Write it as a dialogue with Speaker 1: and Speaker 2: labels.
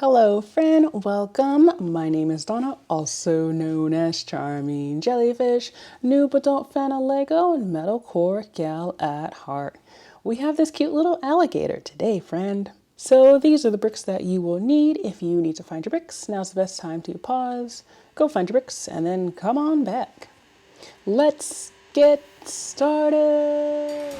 Speaker 1: Hello friend, welcome. My name is Donna, also known as Charming Jellyfish, noob adult fan of Lego and metalcore gal at heart. We have this cute little alligator today, friend. So these are the bricks that you will need if you need to find your bricks. Now's the best time to pause, go find your bricks, and then come on back. Let's get started.